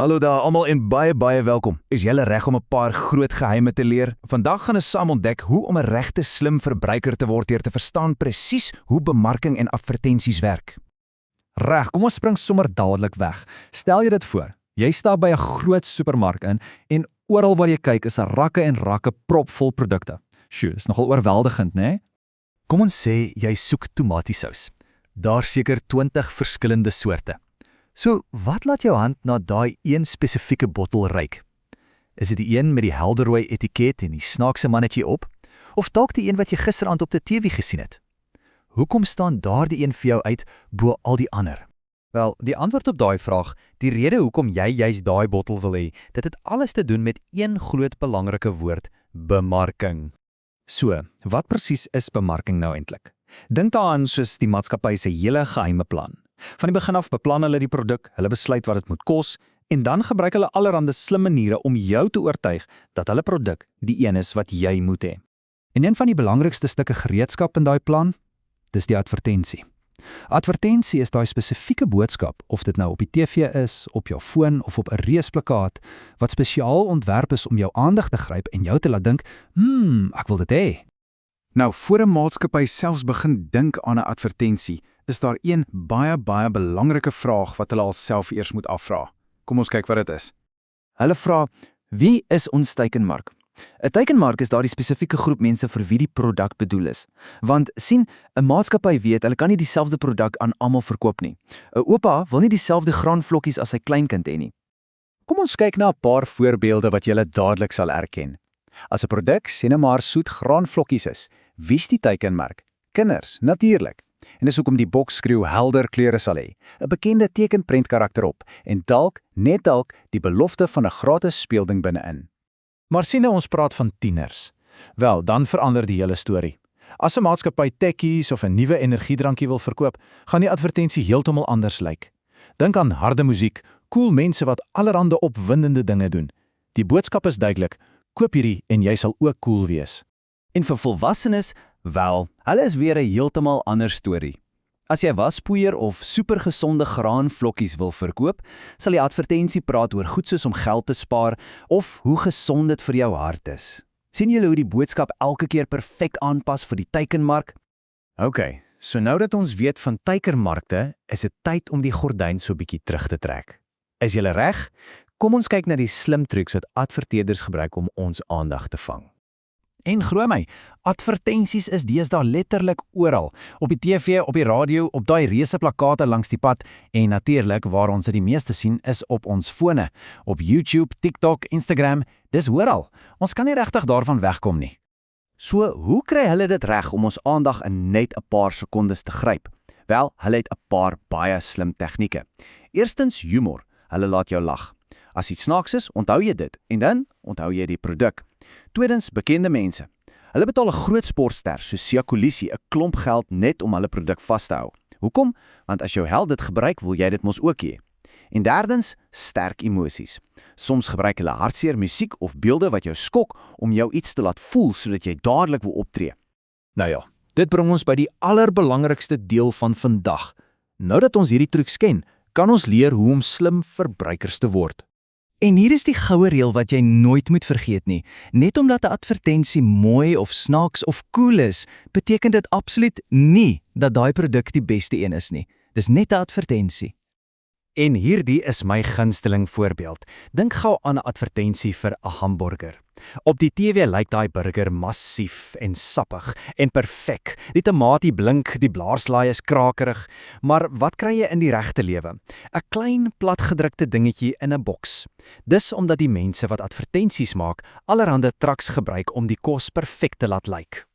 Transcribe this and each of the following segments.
Hallo daar almal en baie welkom. Is julle reg om 'n paar groot geheime te leer? Vandag gaan ons saam ontdek hoe om 'n regte slim verbruiker te word deur te verstaan presies hoe bemarking en advertensies werk. Reg, kom ons spring sommer dadelik weg. Stel jy dit voor, jy stap by 'n groot supermark in en oral waar jy kyk is 'n rakke en rakke propvol produkte. Sjoe, is nogal oorweldigend, né? Kom ons sê jy soek tomatiesous. Daar seker 20 verskillende soorte. So, wat laat jou hand na daai een spesifieke bottel ruik? Is dit die een met die helderrooi etiket en die snaakse mannetjie op? Of dalk die een wat jy gisteraand op die TV gesien het? Hoekom staan daardie een vir jou uit bo al die ander? Wel, die antwoord op daai vraag, die rede hoekom jy juist daai bottel wil hê, dit het alles te doen met een groot belangrike woord, bemarking. So, wat presies is bemarking nou eintlik? Dink daaraan soos die maatskappy se hele geheime plan. Van die begin af beplan hulle die produk, hulle besluit wat dit moet kos, en dan gebruik hulle allerhande slim maniere om jou te oortuig dat hulle produk die een is wat jy moet hê. En een van die belangrikste stukke gereedskap in daai plan, dis die advertensie. Advertensie is daai spesifieke boodskap, of dit nou op die TV is, op jou foon of op 'n reusplakkaat, wat spesiaal ontwerp is om jou aandag te gryp en jou te laat dink, ek wil dit hê. Nou, voor 'n maatskappy selfs begin dink aan 'n advertensie, is daar een baie belangrike vraag wat hulle alself eers moet afvra. Kom ons kyk wat dit is. Hulle vra, wie is ons teikenmark? 'n Teikenmark is daardie spesifieke groep mense vir wie die produk bedoel is. Want sien, 'n maatskappy weet, hulle kan nie dieselfde produk aan almal verkoop nie. 'n Oupa wil nie dieselfde graanvlokkies as sy kleinkind hê nie. Kom ons kyk na 'n paar voorbeelde wat julle dadelik sal erken. As 'n produk sê net maar soet graanvlokkies is, wie's die teikenmark? Kinders, natuurlik. En dis hoekom die boksskreeu helder kleure sal hê, 'n bekende tekenprentkarakter op en net dalk, die belofte van 'n gratis speelding binne-in. Maar sien nou ons praat van tieners. Wel, dan verander die hele storie. As 'n maatskappy tekkies of 'n nuwe energiedrankie wil verkoop, gaan die advertensie heeltemal anders lyk. Dink aan harde musiek, cool mense wat allerhande opwindende dinge doen. Die boodskap is duidelik, koop hierdie en jy sal ook cool wees. En vir volwassenes, wel, hulle is weer 'n heeltemal ander storie. As jy waspoeier of supergesonde graanvlokkies wil verkoop, sal die advertensie praat oor goed soos om geld te spaar of hoe gesond dit vir jou hart is. Sien julle hoe die boodskap elke keer perfek aanpas vir die teikenmark? OK, so nou dat ons weet van teikenmarkte, is dit tyd om die gordyn so bietjie terug te trek. Is julle reg? Kom ons kyk na die slim trucs wat adverteerders gebruik om ons aandag te vang. En glo my, advertensies is deesdae letterlik oral, op die TV, op die radio, op daai reuse plakate langs die pad en natuurlik waar ons dit die meeste sien is op ons fone, op YouTube, TikTok, Instagram, dis oral. Ons kan nie regtig daarvan wegkom nie. So, hoe kry hulle dit reg om ons aandag in net 'n paar sekondes te gryp? Wel, hulle het 'n paar baie slim tegnieke. Eerstens humor, hulle laat jou lag. As iets snaaks is, onthou jy dit en dan onthou jy die produk. Tweedens, bekende mense. Hulle betaal 'n groot sportster soos Siya Kolisi 'n klomp geld net om hulle produk vas te hou. Hoekom? Want as jou held dit gebruik, wil jy dit mos ook hê. En derdens, sterk emosies. Soms gebruik hulle hartseer musiek of beelde wat jou skok om jou iets te laat voel sodat jy dadelik wil optree. Nou ja, dit bring ons by die allerbelangrikste deel van vandag. Nou dat ons hierdie trucs ken, kan ons leer hoe om slim verbruikers te word. En hier is die goue reël wat jy nooit moet vergeet nie. Net omdat 'n advertensie mooi of snaaks of cool is, beteken dit absoluut nie dat daai produk die beste een is nie. Dis net 'n advertensie. En hierdie is my gunsteling voorbeeld. Dink gou aan 'n advertensie vir 'n hamburger. Op die TV lyk daai burger massief en sappig en perfek. Die tamatie blink, die blaarslaai is krakerig, maar wat kry jy in die regte lewe? 'n Klein platgedrukte dingetjie in 'n boks. Dis omdat die mense wat advertensies maak, allerhande traks gebruik om die kos perfek te laat lyk.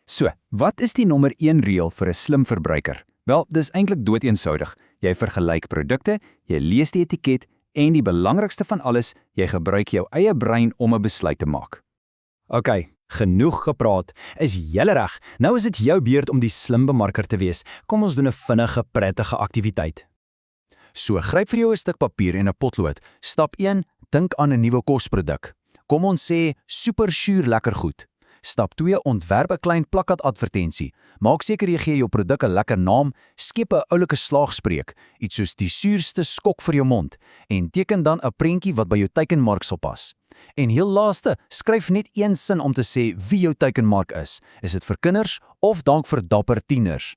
So, wat is die nommer 1 reël vir 'n slim verbruiker? Wel, dis eintlik doeteenvoudig. Jy vergelyk produkte, jy lees die etiket en die belangrikste van alles, jy gebruik jou eie brein om 'n besluit te maak. OK, genoeg gepraat. Is julle reg? Nou is dit jou beurt om die slim bemarker te wees. Kom ons doen 'n vinnige, prettige aktiwiteit. So, gryp vir jou 'n stuk papier en 'n potlood. Stap 1, dink aan 'n nuwe kosproduk. Kom ons sê super suur lekker goed. Stap 2: ontwerp 'n klein plakatadvertensie. Maak seker jy gee jou produk 'n lekker naam, skep 'n oulike slaagspreuk, iets soos die suurste skok vir jou mond, en teken dan 'n prentjie wat by jou teikenmark sal pas. En heel laaste, skryf net een sin om te sê wie jou teikenmark is. Is dit vir kinders of dalk vir dapper tieners?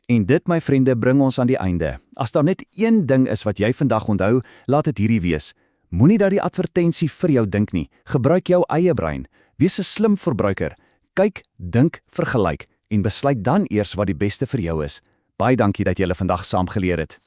En dit, my vriende, bring ons aan die einde. As daar net een ding is wat jy vandag onthou, laat dit hierdie wees. Moenie dat die advertensie vir jou dink nie. Gebruik jou eie brein. Wees 'n slim verbruiker. Kyk, dink, vergelyk en besluit dan eers wat die beste vir jou is. Baie dankie dat julle vandag saam geleer het.